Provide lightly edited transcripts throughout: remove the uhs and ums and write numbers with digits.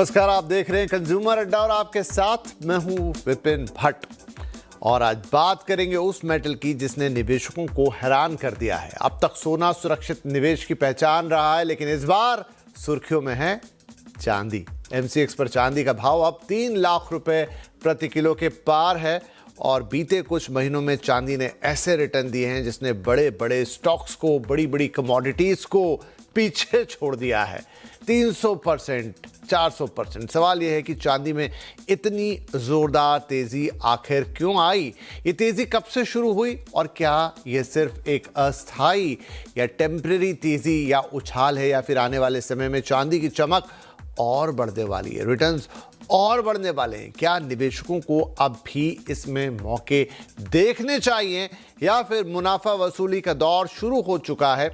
नमस्कार, आप देख रहे हैं कंज्यूमर अड्डा और आपके साथ मैं हूं विपिन भट्ट। और आज बात करेंगे उस मेटल की जिसने निवेशकों को हैरान कर दिया है। अब तक सोना सुरक्षित निवेश की पहचान रहा है, लेकिन इस बार सुर्खियों में है चांदी। एमसीएक्स पर चांदी का भाव अब 3 लाख रुपए प्रति किलो के पार है और बीते कुछ महीनों में चांदी ने ऐसे रिटर्न दिए हैं जिसने बड़े बड़े स्टॉक्स को, बड़ी बड़ी कमोडिटीज को पीछे छोड़ दिया है। 300%, 400%। सवाल यह है कि चांदी में इतनी जोरदार तेजी आखिर क्यों आई? ये तेजी कब से शुरू हुई और क्या यह सिर्फ एक अस्थायी या टेम्परेरी तेजी या उछाल है, या फिर आने वाले समय में चांदी की चमक और बढ़ने वाली है, रिटर्न्स और बढ़ने वाले हैं? क्या निवेशकों को अब भी इसमें मौके देखने चाहिए या फिर मुनाफा वसूली का दौर शुरू हो चुका है?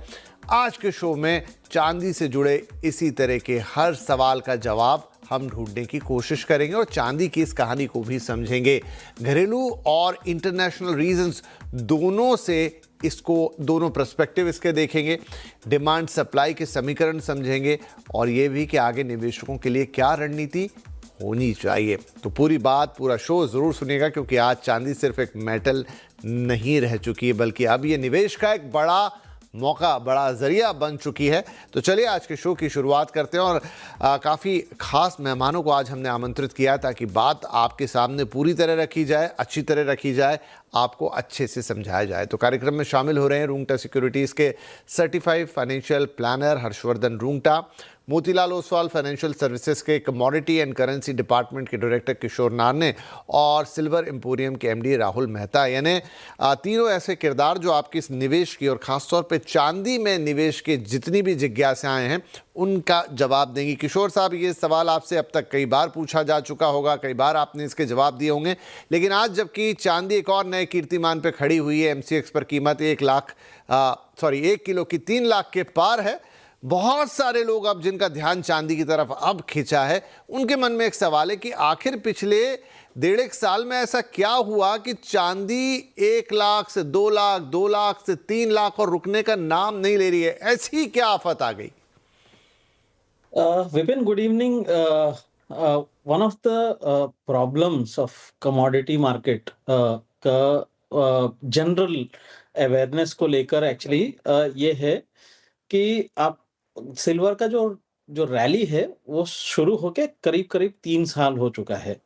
आज के शो में चांदी से जुड़े इसी तरह के हर सवाल का जवाब हम ढूंढने की कोशिश करेंगे और चांदी की इस कहानी को भी समझेंगे। घरेलू और इंटरनेशनल रीजंस दोनों से दोनों पर्सपेक्टिव इसके देखेंगे, डिमांड सप्लाई के समीकरण समझेंगे और ये भी कि आगे निवेशकों के लिए क्या रणनीति होनी चाहिए। तो पूरी बात, पूरा शो जरूर सुनिएगा, क्योंकि आज चांदी सिर्फ एक मेटल नहीं रह चुकी है, बल्कि अब ये निवेश का एक बड़ा मौका, बड़ा जरिया बन चुकी है। तो चलिए आज के शो की शुरुआत करते हैं और काफ़ी खास मेहमानों को आज हमने आमंत्रित किया ताकि बात आपके सामने पूरी तरह रखी जाए, अच्छी तरह रखी जाए, आपको अच्छे से समझाया जाए। तो कार्यक्रम में शामिल हो रहे हैं रूंगटा सिक्योरिटीज़ के certified financial planner Harshvardhan Rungta, Motilal Oswal financial services के कमोडिटी एंड करेंसी डिपार्टमेंट के डायरेक्टर किशोर नारने और सिल्वर एम्पोरियम के एमडी राहुल मेहता। यानी तीनों ऐसे किरदार जो आपके इस निवेश की और ख़ासतौर पे चांदी में निवेश के जितनी भी जिज्ञासाएं हैं उनका जवाब देंगी। किशोर साहब, ये सवाल आपसे अब तक कई बार पूछा जा चुका होगा, कई बार आपने इसके जवाब दिए होंगे, लेकिन आज जबकि चांदी एक और नए कीर्तिमान पे खड़ी हुई है, एमसीएक्स पर कीमत 1 किलो की 3 लाख के पार है, बहुत सारे लोग अब जिनका ध्यान चांदी की तरफ अब खिंचा है, उनके मन में एक सवाल है कि आखिर पिछले 1.5 साल में ऐसा क्या हुआ कि चांदी 1 लाख से 2 लाख, 2 लाख से 3 लाख और रुकने का नाम नहीं ले रही है? ऐसी क्या आफत आ गई? Vipin, good evening. One of the problems of commodity market का जनरल अवेयरनेस को लेकर एक्चुअली ये है कि आप सिल्वर का जो जो रैली है वो शुरू होके करीब-करीब 3 साल हो चुका है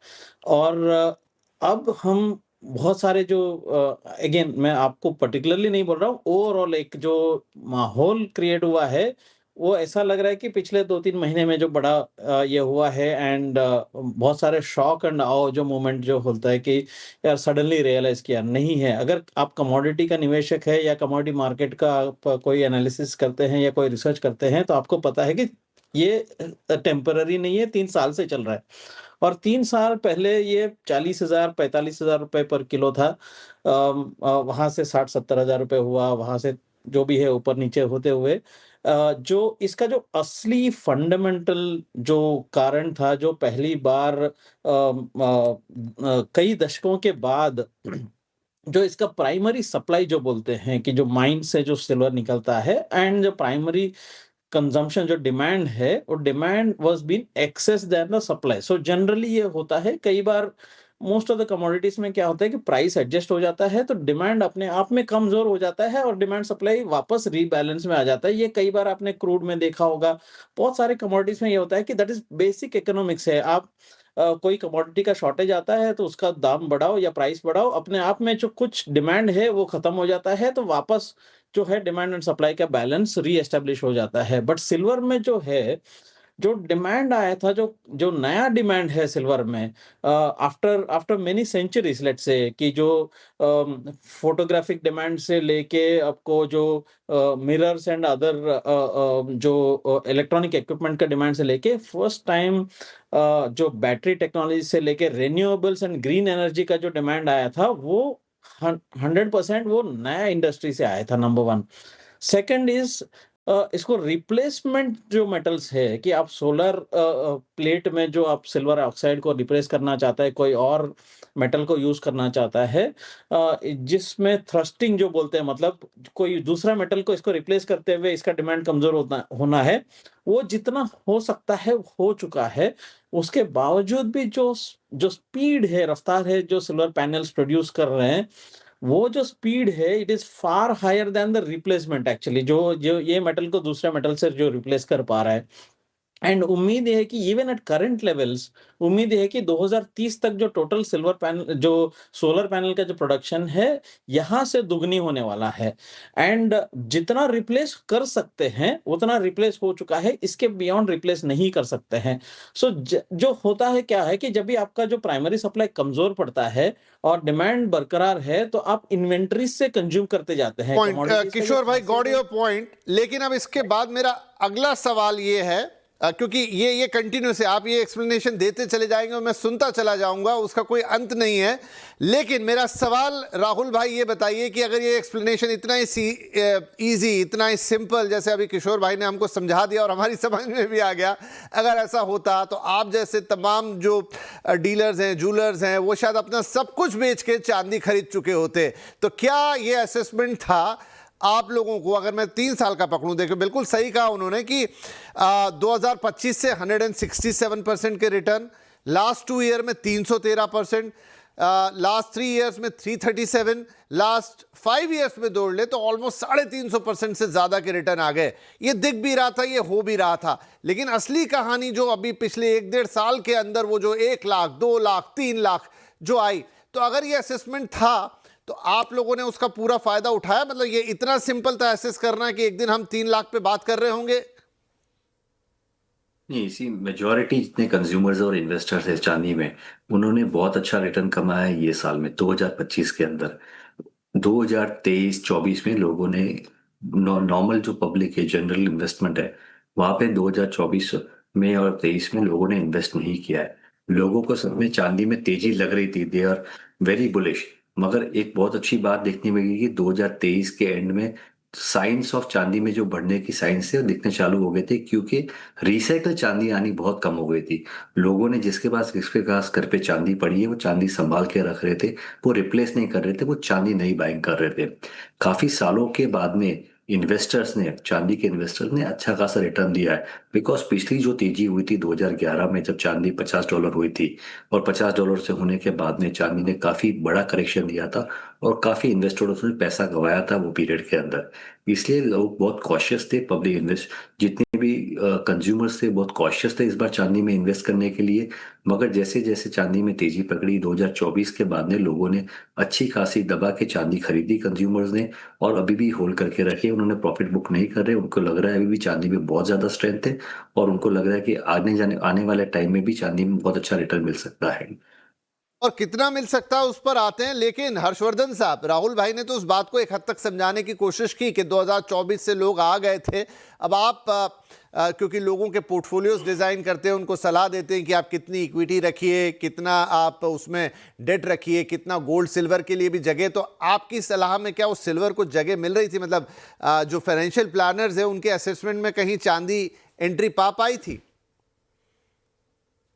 और अब हम बहुत सारे जो अगेन मैं आपको पर्टिकुलरली नहीं बोल रहा हूँ, ओवरऑल एक जो माहौल क्रिएट हुआ है वो ऐसा लग रहा है कि पिछले 2-3 महीने में जो बड़ा ये हुआ है एंड बहुत सारे शॉक एंड ऑ जो मोमेंट जो होता है कि यार सडनली रियलाइज किया नहीं है। अगर आप कमोडिटी का निवेशक है या कमोडिटी मार्केट का आप कोई एनालिसिस करते हैं या कोई रिसर्च करते हैं तो आपको पता है कि ये टेम्पररी नहीं है, 3 साल से चल रहा है और 3 साल पहले ये 40,000 45,000 रुपए पर किलो था। वहां से 60-70 हजार रुपए हुआ, वहां से जो भी है ऊपर नीचे होते हुए जो इसका जो असली फंडामेंटल जो कारण था, जो पहली बार कई दशकों के बाद जो इसका प्राइमरी सप्लाई जो बोलते हैं कि जो माइन से जो सिल्वर निकलता है एंड जो प्राइमरी कंजम्पशन जो डिमांड है वो demand was been excess than the supply. So generally ये होता है कई बार मोस्ट ऑफ द कमोडिटीज में क्या होता है कि प्राइस एडजस्ट हो जाता है तो डिमांड अपने आप में कमजोर हो जाता है और डिमांड सप्लाई वापस रीबैलेंस में आ जाता है। ये कई बार आपने क्रूड में देखा होगा, बहुत सारे कमोडिटीज में ये होता है कि दैट इज बेसिक इकोनॉमिक्स है। आप कोई कमोडिटी का शॉर्टेज आता है तो उसका दाम बढ़ाओ या प्राइस बढ़ाओ, अपने आप में जो कुछ डिमांड है वो खत्म हो जाता है तो वापस जो है डिमांड एंड सप्लाई का बैलेंस री एस्टेब्लिश हो जाता है। बट सिल्वर में जो है जो डिमांड आया था, जो जो नया डिमांड है सिल्वर में after after many centuries let's say कि जो फोटोग्राफिक डिमांड से लेके आपको जो मिरर्स एंड अदर जो इलेक्ट्रॉनिक इक्विपमेंट का डिमांड से लेके फर्स्ट टाइम जो बैटरी टेक्नोलॉजी से लेके रिन्यूएबल्स एंड ग्रीन एनर्जी का जो डिमांड आया था वो 100% वो नया इंडस्ट्री से आया था, नंबर 1। सेकंड इज इसको रिप्लेसमेंट जो मेटल्स है कि आप सोलर प्लेट में जो आप सिल्वर ऑक्साइड को रिप्लेस करना चाहता है, कोई और मेटल को यूज़ करना चाहता है, जिसमें थ्रस्टिंग जो बोलते हैं, मतलब कोई दूसरा मेटल को इसको रिप्लेस करते हुए इसका डिमांड कमज़ोर होता होना है, वो जितना हो सकता है हो चुका है। उसके बावजूद भी जो स्पीड है, रफ़्तार है, जो सिल्वर पैनल्स प्रोड्यूस कर रहे हैं, वो जो स्पीड है, it is far higher than the replacement actually, जो जो ये मेटल को दूसरे मेटल से जो रिप्लेस कर पा रहा है। एंड उम्मीद है कि इवन एट करंट लेवल्स, उम्मीद है कि 2030 तक जो टोटल सिल्वर पैनल, जो सोलर पैनल का जो प्रोडक्शन है, यहाँ से दुगनी होने वाला है। एंड जितना रिप्लेस कर सकते हैं, उतना रिप्लेस हो चुका है, इसके बियॉन्ड रिप्लेस नहीं कर सकते हैं। सो जो होता है क्या है कि जब भी आपका जो प्राइमरी सप्लाई कमज़ोर पड़ता है और डिमांड बरकरार है, तो आप इन्वेंटरी से कंज़्यूम करते जाते हैं। पॉइंट कमोडिटीज़ का जो किशोर भाई, खासियत गॉट है। Your point. लेकिन अब इसके बाद मेरा अगला सवाल ये है, क्योंकि ये कंटिन्यूस है, आप ये एक्सप्लेनेशन देते चले जाएंगे और मैं सुनता चला जाऊंगा, उसका कोई अंत नहीं है। लेकिन मेरा सवाल राहुल भाई ये बताइए कि अगर ये एक्सप्लेनेशन इतना ही ईजी, इतना ही सिंपल, जैसे अभी किशोर भाई ने हमको समझा दिया और हमारी समझ में भी आ गया, अगर ऐसा होता तो आप जैसे तमाम जो डीलर्स हैं, जूलर्स हैं, वो शायद अपना सब कुछ बेच के चांदी खरीद चुके होते। तो क्या ये असेसमेंट था आप लोगों को, अगर मैं 3 साल का पकड़ूं? देखो, बिल्कुल सही कहा उन्होंने कि 2025 से 167% के रिटर्न, लास्ट 2 ईयर में 313%, लास्ट 3 ईयर्स में 337, लास्ट 5 ईयर्स में दौड़ ले तो ऑलमोस्ट 350% से ज़्यादा के रिटर्न आ गए। ये दिख भी रहा था, ये हो भी रहा था। लेकिन असली कहानी जो अभी पिछले 1-1.5 साल के अंदर, वो जो 1 लाख, 2 लाख, 3 लाख जो आई, तो अगर ये असेसमेंट था तो आप लोगों ने उसका पूरा फायदा उठाया? मतलब ये इतना सिंपल था एसेस करना कि एक दिन हम 3 लाख पे बात कर रहे होंगे? नहीं, इसी मेजॉरिटी जितने कंज्यूमर्स और इन्वेस्टर्स है चांदी में, उन्होंने बहुत अच्छा रिटर्न कमाया है ये साल में 2025 के अंदर। 2023-24 में लोगों ने नॉर्मल जो पब्लिक है, जनरल इन्वेस्टमेंट है, वहां पे 2024 में और 23 में लोगों ने इन्वेस्ट नहीं किया है। लोगों को सब में चांदी में तेजी लग रही थी, दे आर वेरी बुलिश। मगर एक बहुत अच्छी बात देखने में गई कि 2023 के एंड में साइंस ऑफ चांदी में जो बढ़ने की साइंस है वो दिखने चालू हो गए थे, क्योंकि रिसाइकल चांदी आनी बहुत कम हो गई थी। लोगों ने जिसके पास घर पे चांदी पड़ी है वो चांदी संभाल के रख रहे थे, वो रिप्लेस नहीं कर रहे थे, वो चांदी नई बाइंग कर रहे थे। काफी सालों के बाद में चांदी के इन्वेस्टर्स ने अच्छा खासा रिटर्न दिया है, बिकॉज पिछली जो तेजी हुई थी 2011 में, जब चांदी $50 हुई थी, और $50 से होने के बाद में चांदी ने काफी बड़ा करेक्शन दिया था और काफी इन्वेस्टर्स ने पैसा गंवाया था वो पीरियड के अंदर। इसलिए लोग बहुत कॉशियस थे, पब्लिक इन्वेस्ट जितने भी कंज्यूमर्स थे बहुत कॉशियस थे इस बार चांदी में इन्वेस्ट करने के लिए। मगर जैसे जैसे चांदी में तेजी पकड़ी 2024 के बाद में, लोगों ने अच्छी खासी दबा के चांदी खरीदी कंज्यूमर्स ने, और अभी भी होल्ड करके रखे। उन्होंने प्रॉफिट बुक नहीं कर रहे, उनको लग रहा है अभी भी चांदी में बहुत ज्यादा स्ट्रेंथ है, और उनको लग रहा है कि आने वाले टाइम में भी चांदी में बहुत अच्छा रिटर्न मिल सकता है। और कितना मिल सकता है उस पर आते हैं। लेकिन हर्षवर्धन साहब, राहुल भाई ने तो उस बात को एक हद तक समझाने की कोशिश की कि 2024 से लोग आ गए थे। अब आप क्योंकि लोगों के पोर्टफोलियोज डिज़ाइन करते हैं, उनको सलाह देते हैं कि आप कितनी इक्विटी रखिए, कितना आप उसमें डेट रखिए, कितना गोल्ड सिल्वर के लिए भी जगह। तो आपकी सलाह में क्या उस सिल्वर को जगह मिल रही थी? मतलब जो फाइनेंशियल प्लानर्स हैं उनके असेसमेंट में कहीं चांदी एंट्री पा पाई थी?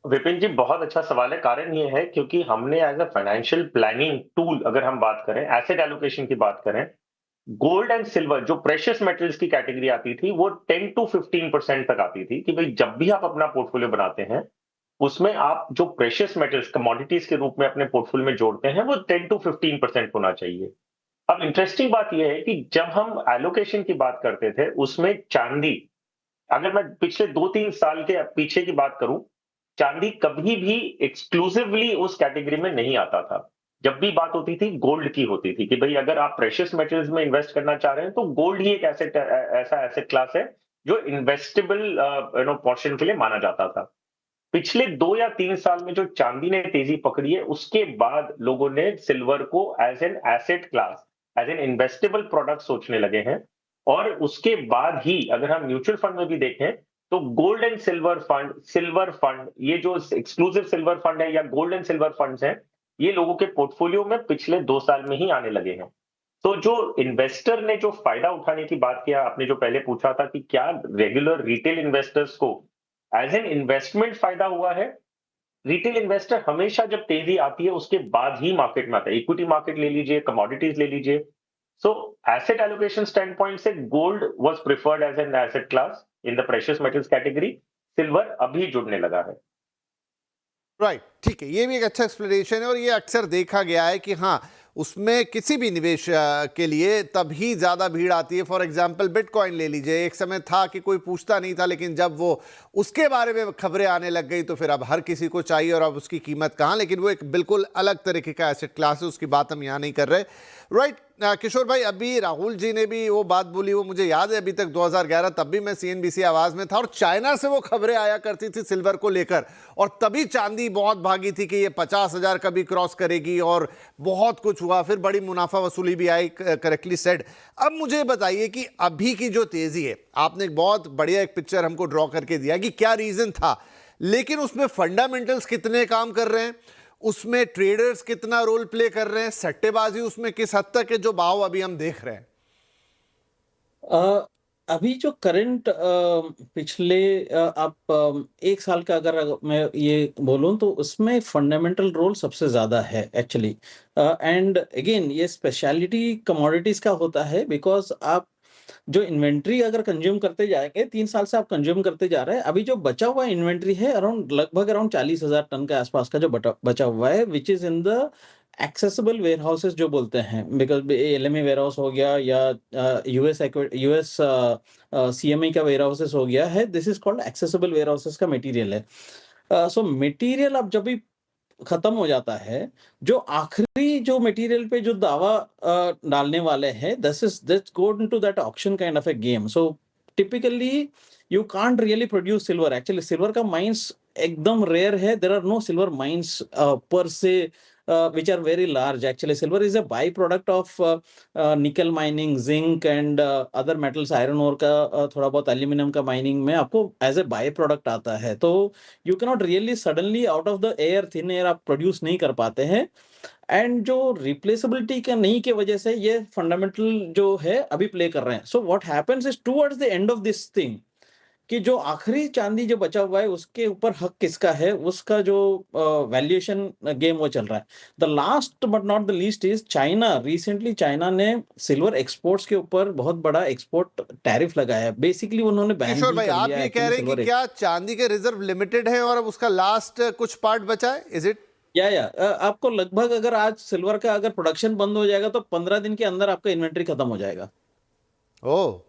विपिन जी, बहुत अच्छा सवाल है। कारण ये है क्योंकि हमने as a financial planning tool, अगर हम बात करें, एसेट एलोकेशन की बात करें, गोल्ड एंड सिल्वर जो प्रेशियस मेटल्स की कैटेगरी आती थी, वो 10 to 15% तक आती थी कि भाई जब भी आप अपना पोर्टफोलियो बनाते हैं, उसमें आप जो प्रेशियस मेटल्स कमोडिटीज के रूप में अपने पोर्टफोलियो में जोड़ते हैं, वो 10 to 15% होना चाहिए। अब इंटरेस्टिंग बात यह है कि जब हम एलोकेशन की बात करते थे, उसमें चांदी, अगर मैं पिछले 2-3 साल के पीछे की बात करूं, चांदी कभी भी एक्सक्लूसिवली उस कैटेगरी में नहीं आता था। जब भी बात होती थी, गोल्ड की होती थी कि भाई अगर आप प्रेशियस मेटल्स में इन्वेस्ट करना चाह रहे हैं तो गोल्ड ही एक ऐसा एसेट क्लास है जो इन्वेस्टेबल पोर्शन के लिए माना जाता था। पिछले 2 या 3 साल में जो चांदी ने तेजी पकड़ी है, उसके बाद लोगों ने सिल्वर को as an asset class, as an investable product सोचने लगे हैं। और उसके बाद ही अगर हम म्यूचुअल फंड में भी देखें, तो गोल्ड एंड सिल्वर फंड, ये जो एक्सक्लूसिव सिल्वर फंड है या गोल्ड एंड सिल्वर फंड्स हैं, ये लोगों के पोर्टफोलियो में पिछले 2 साल में ही आने लगे हैं। तो जो इन्वेस्टर ने जो फायदा उठाने की बात किया, आपने जो पहले पूछा था कि क्या रेगुलर रिटेल इन्वेस्टर्स को एज एन इन्वेस्टमेंट फायदा हुआ है? रिटेल इन्वेस्टर हमेशा जब तेजी आती है उसके बाद ही मार्केट में आता है। इक्विटी मार्केट ले लीजिए, कमोडिटीज ले लीजिए। So asset allocation stand point से gold was preferred as an asset class in the precious metals category. Silver अभी जुड़ने लगा है। राइट, ठीक है, ये भी एक अच्छा एक्सप्लेनेशन है और ये अक्सर देखा गया है कि हाँ, उसमें किसी भी निवेश के लिए तभी ज़्यादा भीड़ आती है। फॉर एग्जांपल बिटकॉइन ले लीजिए, एक समय था कि कोई पूछता नहीं था, लेकिन जब वो उसके बारे में खबरें आने लग गई तो फिर अब हर किसी को चाहिए और अब उसकी कीमत कहाँ। लेकिन वो एक बिल्कुल अलग तरीके का एसेट क्लास है, उसकी बात हम यहाँ नहीं कर रहे। राइट किशोर भाई, अभी राहुल जी ने भी वो बात बोली, वो मुझे याद है अभी तक 2011 तब भी मैं CNBC आवाज में था और चाइना से वो खबरें आया करती थी सिल्वर को लेकर, और तभी चांदी बहुत भागी थी कि ये 50,000 कभी क्रॉस करेगी और बहुत कुछ हुआ, फिर बड़ी मुनाफा वसूली भी आई, करेक्टली सेड। अब मुझे बताइए कि अभी की जो तेजी है, आपने एक बहुत बढ़िया एक पिक्चर हमको ड्रॉ करके दिया कि क्या रीजन था, लेकिन उसमें फंडामेंटल्स कितने काम कर रहे हैं, उसमें ट्रेडर्स कितना रोल प्ले कर रहे हैं, सट्टेबाजी उसमें किस हद तक है जो भाव अभी हम देख रहे हैं? अभी जो करंट पिछले आप एक साल का अगर मैं ये बोलूं तो उसमें फंडामेंटल रोल सबसे ज्यादा है एक्चुअली। एंड अगेन ये स्पेशलिटी कमोडिटीज का होता है, बिकॉज आप जो इन्वेंट्री अगर कंज्यूम करते जाएंगे, 3 साल से आप कंज्यूम करते जा रहे हैं, अभी जो बचा हुआ इन्वेंट्री है लगभग अराउंड 40,000 टन के आसपास का जो बचा हुआ है, which is in the accessible warehouses जो बोलते हैं, बिकॉज LME वेयर हाउस हो गया या यूएस CME का वेयर हाउसेस हो गया है, this is called accessible warehouses का मटेरियल है। सो मटेरियल अब जब भी खत्म हो जाता है, जो आखिरी जो मटेरियल पे जो दावा डालने वाले हैं, this go into that auction kind of a game. So typically you can't really produce silver. Actually silver का mines एकदम रेयर है, there are no silver mines per se which are very large. Actually silver is a byproduct of nickel mining, zinc and other metals, iron ore का थोड़ा बहुत aluminium का mining में आपको as a by product आता है। तो you cannot really suddenly out of the air, thin air आप प्रोड्यूस नहीं कर पाते हैं। एंड जो रिप्लेसेबिलिटी के नहीं के वजह से ये फंडामेंटल जो है अभी प्ले कर रहे हैं। So what happens is towards the end of this thing कि जो आखिरी चांदी जो बचा हुआ है उसके ऊपर हक किसका है, उसका जो वैल्यूएशन गेम वो चल रहा है। The last but not the least is China. Recently China ने सिल्वर एक्सपोर्ट्स के ऊपर बहुत बड़ा एक्सपोर्ट टैरिफ लगाया है। बेसिकली उन्होंने बैन किशोर भाई, कर आप दिया ये कह रहे हैं कि क्या चांदी के रिजर्व लिमिटेड है और अब उसका लास्ट कुछ पार्ट बचा है, इज इट? या आपको लगभग अगर आज सिल्वर का अगर प्रोडक्शन बंद हो जाएगा तो 15 दिन के अंदर आपका इन्वेंट्री खत्म हो जाएगा। ओह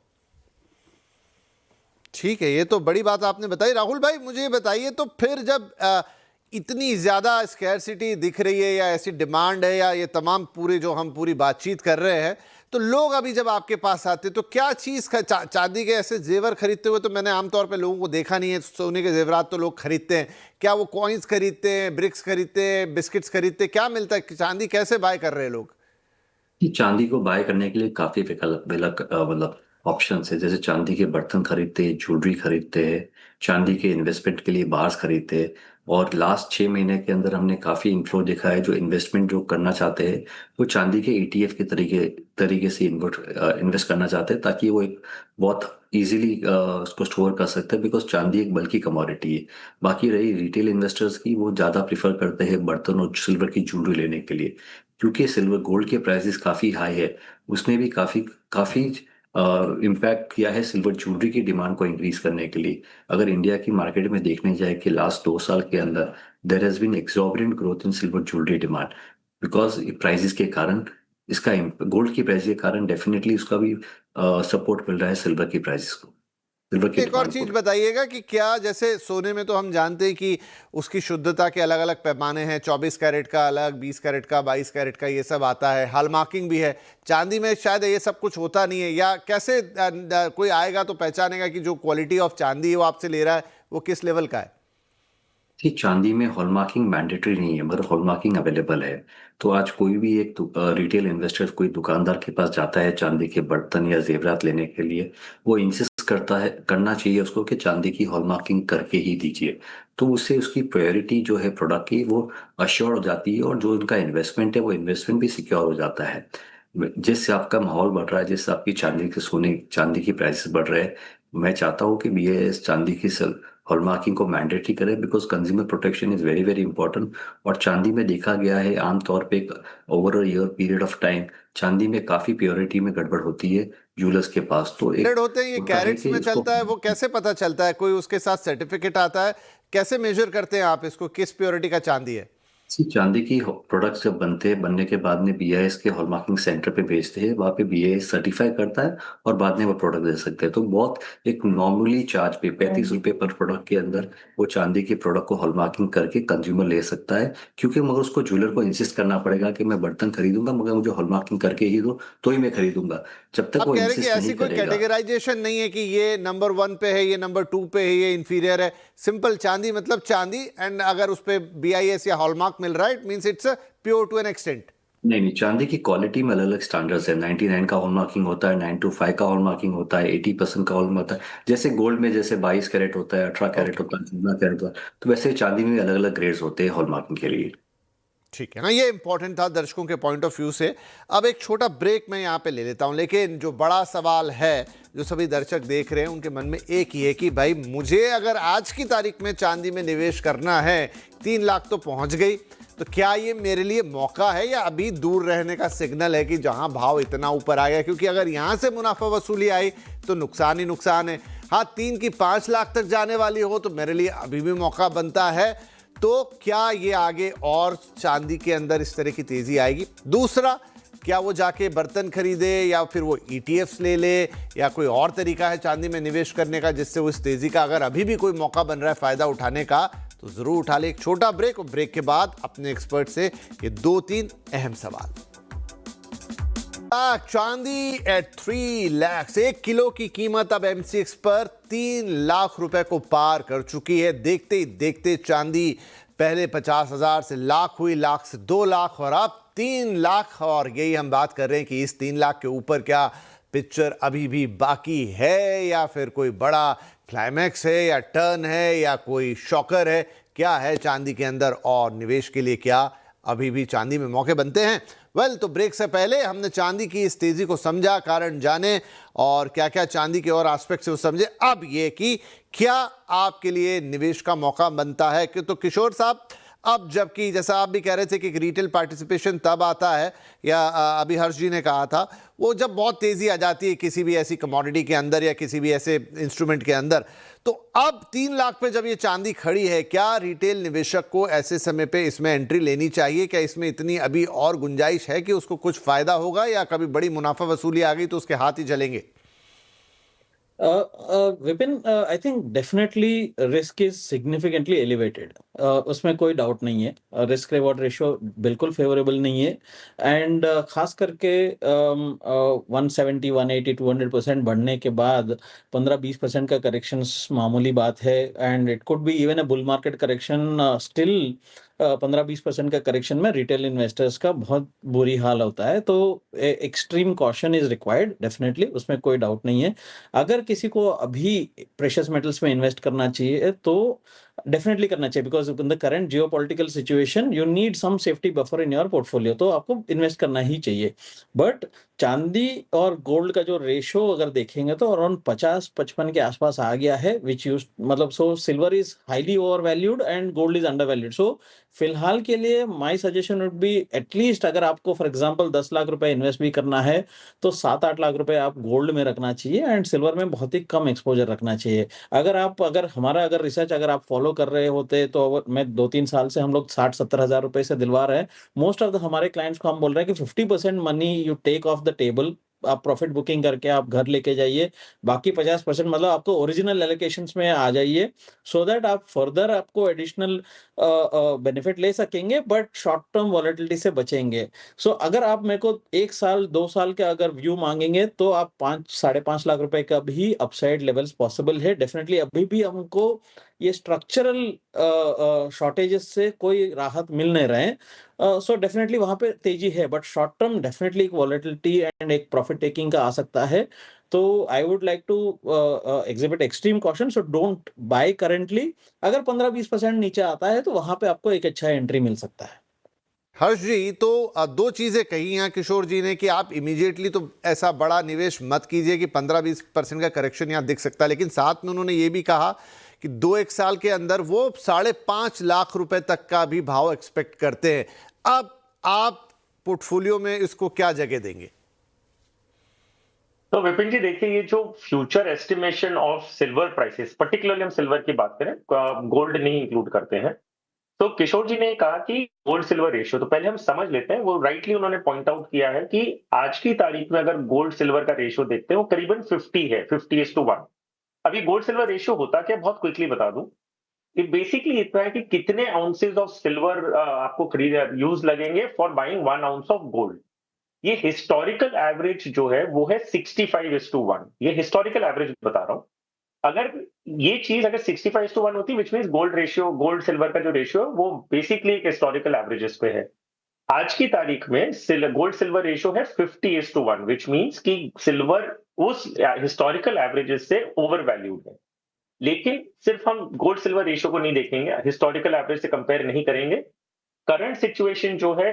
ठीक है, ये तो बड़ी बात आपने बताई। राहुल भाई मुझे ये बताइए, तो फिर जब इतनी ज़्यादा स्कैरसिटी दिख रही है या ऐसी डिमांड है या ये तमाम पूरे जो हम पूरी बातचीत कर रहे हैं, तो लोग अभी जब आपके पास आते तो क्या चीज़ चांदी के ऐसे जेवर खरीदते हुए तो मैंने आमतौर पे लोगों को देखा नहीं है। सोने के जेवरात तो लोग खरीदते हैं, क्या वो कॉइन्स खरीदते हैं, ब्रिक्स खरीदते हैं, बिस्किट्स खरीदते हैं, क्या मिलता है? चांदी कैसे बाय कर रहे हैं लोग? कि चांदी को बाय करने के लिए काफी विकल्प मतलब ऑप्शन है। जैसे चांदी के बर्तन खरीदते हैं, ज्वेलरी खरीदते हैं, चांदी के इन्वेस्टमेंट के लिए बार्स खरीदते हैं। और लास्ट 6 महीने के अंदर हमने काफी इन्फ्लो देखा है। जो इन्वेस्टमेंट जो करना चाहते हैं वो चांदी के ETF के तरीके से इन्वेस्ट करना चाहते हैं, ताकि वो एक बहुत इजीली उसको स्टोर कर सकते हैं, बिकॉज चांदी एक बल्कि कमोडिटी है। बाकी रही रिटेल इन्वेस्टर्स की, वो ज़्यादा प्रिफर करते हैं बर्तन और सिल्वर की ज्वेलरी लेने के लिए, क्योंकि सिल्वर गोल्ड के प्राइसेस काफ़ी हाई है। उसने भी काफ़ी काफ़ी इम्पैक्ट किया है सिल्वर ज्वेलरी की डिमांड को इंक्रीज करने के लिए। अगर इंडिया की मार्केट में देखने जाए कि लास्ट 2 साल के अंदर there has been exorbitant growth in silver jewellery demand, because prices के कारण, इसका गोल्ड की प्राइस के कारण डेफिनेटली उसका भी सपोर्ट मिल रहा है सिल्वर की प्राइसेस को, सिल्वर की एक और डिमांड चीज को। बताइएगा कि क्या, जैसे सोने में तो हम जानते हैं कि उसकी शुद्धता के अलग अलग पैमाने हैं, 24 कैरेट का अलग, 20 कैरेट का, 22 कैरेट का, ये सब आता है, हॉलमार्किंग भी है। चांदी में शायद ये सब कुछ होता नहीं है, या कैसे कोई आएगा तो पहचानेगा कि जो क्वालिटी ऑफ चांदी वो आपसे ले रहा है वो किस लेवल का है? कि चांदी में हॉलमार्किंग मैंडेटरी नहीं है, मगर हॉलमार्किंग अवेलेबल है। तो आज कोई भी एक रिटेल इन्वेस्टर कोई दुकानदार के पास जाता है चांदी के बर्तन या जेवरात लेने के लिए, वो इंसिस्ट करना चाहिए उसको कि चांदी की हॉलमार्किंग करके ही दीजिए। तो उससे उसकी प्रायोरिटी जो है प्रोडक्ट की वो अश्योर हो जाती है, और जो उनका इन्वेस्टमेंट है वो इन्वेस्टमेंट भी सिक्योर हो जाता है। जिससे आपका माहौल बढ़ रहा है, जिससे आपकी चांदी की प्राइसेस बढ़ रहे हैं, मैं चाहता हूँ कि BIS चांदी की हॉलमार्किंग को मैंडेटरी करे, because consumer protection is very very important. और चांदी में देखा गया है आमतौर पे over a year period of time चांदी में काफी प्योरिटी में गड़बड़ होती है ज्वेलर्स के पास। तो एक कैरेट होते हैं, ये होता है कैरेट्स कि में इसको चलता है, वो कैसे पता चलता है? कोई उसके साथ सर्टिफिकेट आता है? कैसे मेजर करते हैं आप इसको, किस प्योरिटी का चांदी है? चांदी की प्रोडक्ट्स जब बनने के बाद में BIS के हॉलमार्किंग सेंटर पे भेजते हैं, वहाँ पे BIS सर्टिफाई करता है और बाद में वो प्रोडक्ट दे सकते हैं। तो बहुत एक नॉर्मली चार्ज पे 35 रुपये पर प्रोडक्ट के अंदर वो चांदी की प्रोडक्ट को हॉलमार्किंग करके कंज्यूमर ले सकता है। क्योंकि मगर उसको ज्वेलर को इंसिस्ट करना पड़ेगा कि मैं बर्तन खरीदूंगा मगर मुझे हॉलमार्किंग करके ही दो तो ही मैं खरीदूंगा। जब तक आप वो कह रहे हैं कि इंसिस्ट ऐसी नहीं कोई करेगा। कैटेगराइजेशन नहीं है कि ये नंबर 1 पे है, ये नंबर 2 पे है, ये इंफीरियर है? सिंपल चांदी मतलब चांदी, एंड अगर उस पे BIS या हॉलमार्क मिल रहा है, it means it's pure to an extent. नहीं नहीं, चांदी की क्वालिटी में अलग अलग स्टैंडर्ड्स है। 99 का हॉलमार्किंग होता है, 925 का हॉलमार्किंग होता है, 80% का हॉलमार्क होता है। जैसे गोल्ड में जैसे 22 कैरेट होता है, 18 कैरेट होता है, 14 कैरेट होता है, तो वैसे चांदी में भी अलग अलग ग्रेड्स होते हैं हॉलमार्किंग के लिए। ठीक है ना, ये इंपॉर्टेंट था दर्शकों के पॉइंट ऑफ व्यू से। अब एक छोटा ब्रेक मैं यहाँ पे ले लेता हूँ, लेकिन जो बड़ा सवाल है जो सभी दर्शक देख रहे हैं उनके मन में एक ही है कि भाई मुझे अगर आज की तारीख में चांदी में निवेश करना है, 3 लाख तो पहुंच गई, तो क्या ये मेरे लिए मौका है या अभी दूर रहने का सिग्नल है कि जहां भाव इतना ऊपर आ गया? क्योंकि अगर यहां से मुनाफा वसूली आई तो नुकसान ही नुकसान है। हाँ, 3 की 5 लाख तक जाने वाली हो तो मेरे लिए अभी भी मौका बनता है। तो क्या ये आगे और चांदी के अंदर इस तरह की तेजी आएगी? दूसरा, क्या वो जाके बर्तन खरीदे या फिर वो ETFs ले ले, या कोई और तरीका है चांदी में निवेश करने का जिससे वो इस तेजी का अगर अभी भी कोई मौका बन रहा है फायदा उठाने का, तो जरूर उठा ले। एक छोटा ब्रेक, और ब्रेक के बाद अपने एक्सपर्ट से ये 2-3 अहम सवाल। चांदी एट 3 लाख, 1 किलो की कीमत अब MCX पर 3 लाख रुपए को पार कर चुकी है। देखते ही देखते चांदी पहले 50,000 से लाख हुई, लाख से 2 लाख, और अब 3 लाख। और यही हम बात कर रहे हैं कि इस 3 लाख के ऊपर क्या पिक्चर अभी भी बाकी है, या फिर कोई बड़ा क्लाइमैक्स है, या टर्न है, या कोई शॉकर है? क्या है चांदी के अंदर, और निवेश के लिए क्या अभी भी चांदी में मौके बनते हैं? तो ब्रेक से पहले हमने चांदी की इस तेजी को समझा, कारण जाने, और क्या क्या चांदी के और एस्पेक्ट से वो समझे। अब ये कि क्या आपके लिए निवेश का मौका बनता है? कि तो किशोर साहब, अब जबकि जैसा आप भी कह रहे थे कि रिटेल पार्टिसिपेशन तब आता है, या अभी हर्ष जी ने कहा था, वो जब बहुत तेजी आ जाती है किसी भी ऐसी कमोडिटी के अंदर या किसी भी ऐसे इंस्ट्रूमेंट के अंदर। तो अब 3 लाख पे जब ये चांदी खड़ी है, क्या रिटेल निवेशक को ऐसे समय पे इसमें एंट्री लेनी चाहिए? क्या इसमें इतनी अभी और गुंजाइश है कि उसको कुछ फायदा होगा, या कभी बड़ी मुनाफा वसूली आ गई तो उसके हाथ ही जलेंगे? Vipin, I think definitely risk is significantly elevated, उसमें कोई डाउट नहीं है। रिस्क रिवॉर्ड रेशियो बिल्कुल फेवरेबल नहीं है, एंड खास करके 170, 180, 200% बढ़ने के बाद 15-20% का करेक्शन मामूली बात है, and it could be even a bull market correction. Still 15-20% का करेक्शन में रिटेल इन्वेस्टर्स का बहुत बुरी हाल होता है। तो extreme caution is required definitely, उसमें कोई डाउट नहीं है। अगर किसी को अभी प्रेशियस मेटल्स में इन्वेस्ट करना चाहिए तो डेफिनेटली करना चाहिए, because in the current geopolitical situation you need some safety buffer in your portfolio, तो आपको इन्वेस्ट करना ही चाहिए। बट चांदी और गोल्ड का जो रेशो अगर देखेंगे तो अराउंड 50-55 के आसपास आ गया है, विच यूज मतलब, so silver is highly over valued and gold is under valued. So फिलहाल के लिए my suggestion would be, at least अगर आपको फॉर एग्जांपल 10 लाख रुपए इन्वेस्ट भी करना है तो 7-8 लाख रुपए आप गोल्ड में रखना चाहिए, एंड सिल्वर में बहुत ही कम एक्सपोजर रखना चाहिए। अगर रिसर्च अगर आप फॉलो कर रहे होते तो मैं 2-3 साल से हम लोग 60-70 हजार रुपए से दिलवा रहे हैं। मोस्ट ऑफ द हमारे क्लाइंट्स को हम बोल रहे हैं कि 50% money you take off the table, आप प्रॉफिट बुकिंग करके आप घर लेके जाइए, बाकी 50% मतलब आपको ओरिजिनल एलोकेशंस में आ जाइए, सो दैट आप फर्दर आपको एडिशनल बेनिफिट ले सकेंगे, बट शॉर्ट टर्म वॉलेटिलिटी से बचेंगे। सो अगर आप मेरे को 1 साल 2 साल के अगर व्यू मांगेंगे तो आप 5-5.5 लाख रुपए का भी अपसाइड लेवल्स पॉसिबल है डेफिनेटली। अभी भी हमको ये स्ट्रक्चरल शॉर्टेजेस से कोई राहत मिल नहीं रहे हैं। सो डेफिनेटली वहां पे तेजी है, बट शॉर्ट टर्म डेफिनेटली एक वॉलेटिलिटी एंड एक प्रॉफिट टेकिंग का आ सकता है। तो I would like to exhibit extreme caution, so don't buy currently. अगर 15-20% नीचे आता है तो वहां पे आपको एक अच्छा एंट्री मिल सकता है। हर्ष जी, तो दो चीज़ें कही हैं किशोर जी ने कि आप इमीडिएटली तो ऐसा बड़ा निवेश मत कीजिए कि 15-20% का करेक्शन यहाँ दिख सकता है, लेकिन साथ में उन्होंने ये भी कहा कि 2-1 साल के अंदर वो 5.5 लाख रुपए तक का भी भाव एक्सपेक्ट करते हैं। अब आप पोर्टफोलियो में इसको क्या जगह देंगे? तो विपिन जी देखिए, ये जो future estimation of silver prices, particularly हम सिल्वर की बात करें, गोल्ड नहीं इंक्लूड करते हैं। तो किशोर जी ने कहा कि गोल्ड सिल्वर रेशियो, तो पहले हम समझ लेते हैं। वो राइटली उन्होंने पॉइंट आउट किया है कि आज की तारीख में अगर गोल्ड सिल्वर का रेशियो देखते हैं वो करीबन 50 है, 50:1। अभी गोल्ड सिल्वर रेशियो होता क्या, बहुत क्विकली बता दूं। ये बेसिकली इतना है कि कितने आउंसेस ऑफ सिल्वर आपको खरीद यूज लगेंगे for buying 1 ounce of gold. ये हिस्टोरिकल एवरेज जो है वो है 65:1। ये हिस्टोरिकल एवरेज बता रहा हूं। अगर ये चीज अगर 65:1 होती, which means gold ratio, gold silver का जो रेशियो है वो बेसिकली एक हिस्टोरिकल एवरेजेस पे है। आज की तारीख में गोल्ड सिल्वर रेशियो है 50:1, विच मीन्स कि सिल्वर उस हिस्टोरिकल एवरेजेस से ओवर वैल्यूड है। लेकिन सिर्फ हम गोल्ड सिल्वर रेशियो को नहीं देखेंगे, हिस्टोरिकल एवरेज से कंपेयर नहीं करेंगे। करंट सिचुएशन जो है,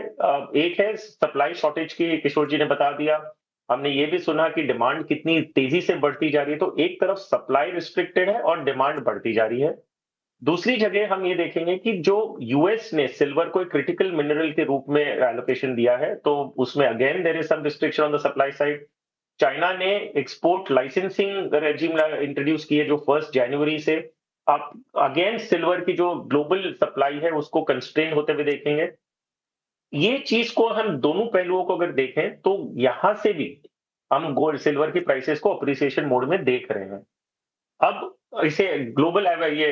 एक है सप्लाई शॉर्टेज की, किशोर जी ने बता दिया। हमने ये भी सुना कि डिमांड कितनी तेजी से बढ़ती जा रही है। तो एक तरफ सप्लाई रिस्ट्रिक्टेड है और डिमांड बढ़ती जा रही है। दूसरी जगह हम ये देखेंगे कि जो यूएस ने सिल्वर को एक क्रिटिकल मिनरल के रूप में एलोकेशन दिया है, तो उसमें again there is some restriction on the supply side. China ने एक्सपोर्ट लाइसेंसिंग रेजिम इंट्रोड्यूस की है जो 1 जनवरी से। आप अगेन सिल्वर की जो ग्लोबल सप्लाई है उसको कंस्ट्रेन होते हुए देखेंगे। ये चीज को हम दोनों पहलुओं को अगर देखें तो यहां से भी हम गोल्ड सिल्वर की प्राइसेस को अप्रिसिएशन मोड में देख रहे हैं। अब इसे ग्लोबल ये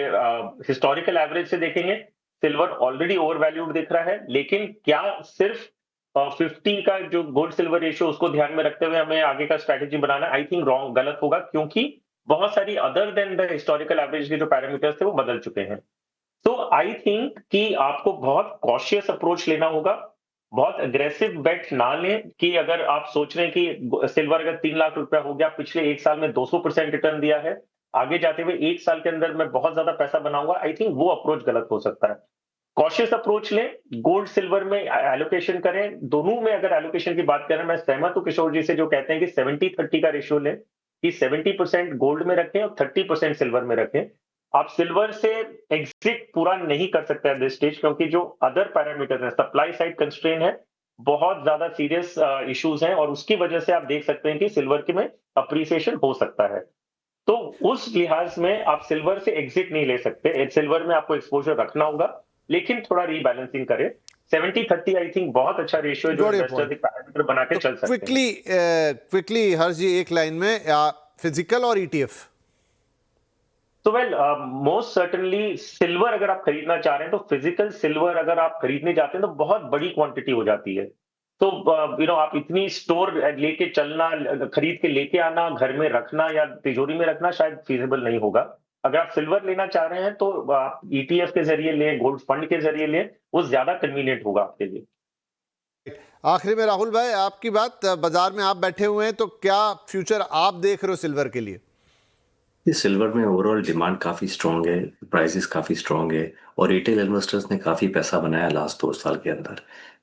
हिस्टोरिकल एवरेज से देखेंगे, सिल्वर ऑलरेडी ओवर वैल्यूड दिख रहा है। लेकिन क्या सिर्फ 50 का जो गोल्ड सिल्वर रेशियो उसको ध्यान में रखते हुए हमें आगे का strategy banana, I think wrong, गलत होगा, क्योंकि बहुत सारी other than the historical average के जो पैरामीटर्स थे वो बदल चुके हैं। तो आई थिंक कि आपको बहुत कॉशियस अप्रोच लेना होगा। बहुत अग्रेसिव बेट ना लें कि अगर आप सोच रहे हैं कि सिल्वर अगर 3 लाख रुपया हो गया, पिछले 1 साल में 200% रिटर्न दिया है, आगे जाते हुए 1 साल के अंदर मैं बहुत ज्यादा पैसा बनाऊंगा, आई थिंक वो अप्रोच गलत हो सकता है। कॉशियस अप्रोच लें, गोल्ड सिल्वर में एलोकेशन करें। दोनों में अगर एलोकेशन की बात करें, मैं सहमत हूं किशोर जी से जो कहते हैं कि 70-30 का रेशियो लें, कि 70% गोल्ड में रखें और 30% सिल्वर में रखें। आप सिल्वर से एग्जिट पूरा नहीं कर सकते एट दिस स्टेज, क्योंकि जो अदर पैरामीटर है, सप्लाई साइड कंस्ट्रेन है, बहुत ज्यादा सीरियस इश्यूज हैं, और उसकी वजह से आप देख सकते हैं कि सिल्वर के में अप्रिसिएशन हो सकता है। तो उस लिहाज में आप सिल्वर से एग्जिट नहीं ले सकते। सिल्वर में आपको एक्सपोजर रखना होगा, लेकिन थोड़ा रीबैलेंसिंग करें। 70-30 आई थिंक बहुत अच्छा रेशियो है जो इन्वेस्टर एक पैरामीटर बना के चल सकते हैं। क्विकली हर्ष जी, एक लाइन में, फिजिकल और ईटीएफ। तो वेल, मोस्ट सर्टनली सिल्वर अगर आप खरीदना चाह रहे हैं तो फिजिकल सिल्वर अगर आप खरीदने जाते हैं तो बहुत बड़ी क्वांटिटी हो जाती है। तो आप इतनी स्टोर लेके चलना, खरीद के लेके आना, घर में रखना या तिजोरी में रखना शायद फीजिबल नहीं होगा। अगर आप सिल्वर लेना चाह रहे हैं तो आप ईटीएफ के जरिए लें, गोल्ड फंड के जरिए लें, वो ज्यादा कन्वीनियंट होगा आपके लिए। आखिरी में राहुल भाई, आपकी बात, बाजार में आप बैठे हुए हैं तो क्या फ्यूचर आप देख रहे हो सिल्वर के लिए? सिल्वर में ओवरऑल डिमांड काफ़ी स्ट्रांग है, प्राइसेस काफ़ी स्ट्रांग है, और रिटेल इन्वेस्टर्स ने काफ़ी पैसा बनाया लास्ट 2 साल के अंदर।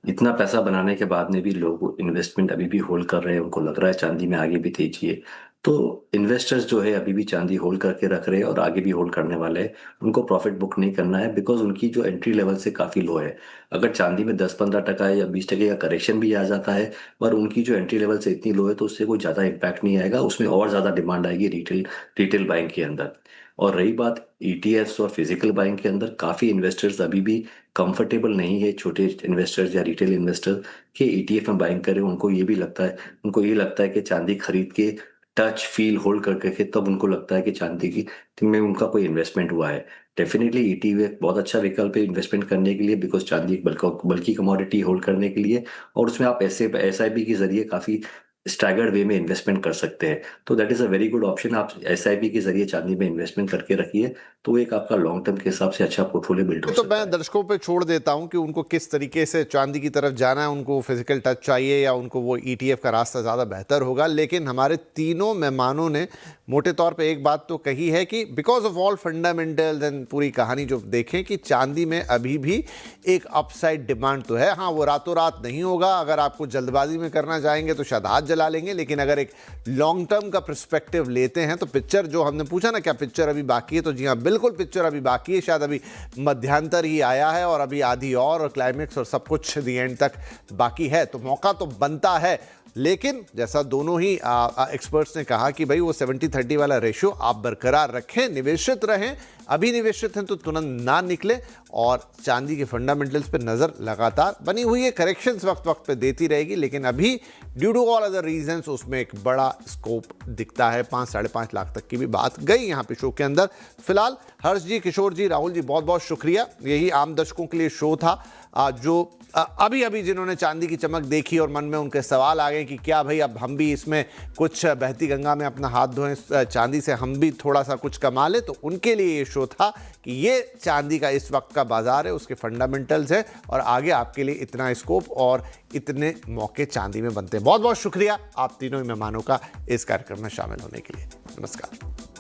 इतना पैसा बनाने के बाद में भी लोग इन्वेस्टमेंट अभी भी होल्ड कर रहे हैं, उनको लग रहा है चांदी में आगे भी तेजी है। तो इन्वेस्टर्स जो है अभी भी चांदी होल्ड करके रख रहे हैं और आगे भी होल्ड करने वाले हैं। उनको प्रॉफिट बुक नहीं करना है, बिकॉज उनकी जो एंट्री लेवल से काफ़ी लो है। अगर चांदी में 10-15% या 20% का करेक्शन भी आ जाता है, पर उनकी जो एंट्री लेवल से इतनी लो है तो उससे कोई ज़्यादा इम्पैक्ट नहीं आएगा, उसमें और ज़्यादा डिमांड आएगी रिटेल बाइंग के अंदर। और रही बात ईटीएफ्स और फिजिकल बाइंग के अंदर, काफ़ी इन्वेस्टर्स अभी भी कंफर्टेबल नहीं है, छोटे इन्वेस्टर्स या रिटेल इन्वेस्टर के ईटीएफ में बाइंग करें। उनको ये लगता है कि चांदी खरीद के टच फील होल्ड करके तब उनको लगता है कि चांदी की में उनका कोई इन्वेस्टमेंट हुआ है। डेफिनेटली ईटीएफ बहुत अच्छा विकल्प है इन्वेस्टमेंट करने के लिए, बिकॉज चांदी एक बल्कि कमोडिटी होल्ड करने के लिए, और उसमें आप एसआईपी के जरिए काफ़ी स्टैगर्ड वे में इन्वेस्टमेंट कर सकते हैं। तो that is a very good option. आप एसआईपी के जरिए चांदी में इन्वेस्टमेंट करके रखिए, तो एक आपका लॉन्ग टर्म के हिसाब से अच्छा पोर्टफोलियो बिल्ड हो तो सकता मैं है। दर्शकों पे छोड़ देता हूं कि उनको किस तरीके से चांदी की तरफ जाना है, उनको फिजिकल टच चाहिए या उनको वो ईटीएफ का रास्ता ज़्यादा बेहतर होगा। लेकिन हमारे तीनों मेहमानों ने मोटे तौर पे एक बात तो कही है कि because of all fundamentals and पूरी कहानी जो देखें कि चांदी में अभी भी एक अपसाइड डिमांड तो है। हाँ, वो रातों रात नहीं होगा, अगर आपको जल्दबाजी में करना चाहेंगे तो शायद हाथ जला लेंगे, लेकिन अगर एक लॉन्ग टर्म का पर्सपेक्टिव लेते हैं तो पिक्चर जो हमने पूछा ना, क्या पिक्चर अभी बाकी है, तो जी हाँ बिल्कुल पिक्चर अभी बाकी है। शायद अभी मध्यांतर ही आया है और अभी आधी और क्लाइमेक्स और सब कुछ दी एंड तक बाकी है, तो मौका तो बनता है। लेकिन जैसा दोनों ही एक्सपर्ट्स ने कहा कि भाई वो 70-30 वाला रेशियो आप बरकरार रखें, निवेशित रहें। अभी निवेशित हैं तो तुरंत ना निकले और चांदी के फंडामेंटल्स पे नज़र लगातार बनी हुई है। करेक्शंस वक्त वक्त पे देती रहेगी, लेकिन अभी due to all other reasons उसमें एक बड़ा स्कोप दिखता है। 5-5.5 लाख तक की भी बात गई यहाँ पे शो के अंदर। फिलहाल हर्ष जी, किशोर जी, राहुल जी, बहुत बहुत शुक्रिया। यही आम दर्शकों के लिए शो था जो अभी अभी जिन्होंने चांदी की चमक देखी और मन में उनके सवाल आ गए कि क्या भाई अब हम भी इसमें कुछ बहती गंगा में अपना हाथ धोएं, चांदी से हम भी थोड़ा सा कुछ कमा ले, तो उनके लिए ये शो था कि ये चांदी का इस वक्त का बाजार है, उसके फंडामेंटल्स है और आगे आपके लिए इतना स्कोप और इतने मौके चांदी में बनते हैं। बहुत बहुत शुक्रिया आप तीनों ही मेहमानों का इस कार्यक्रम में शामिल होने के लिए। नमस्कार।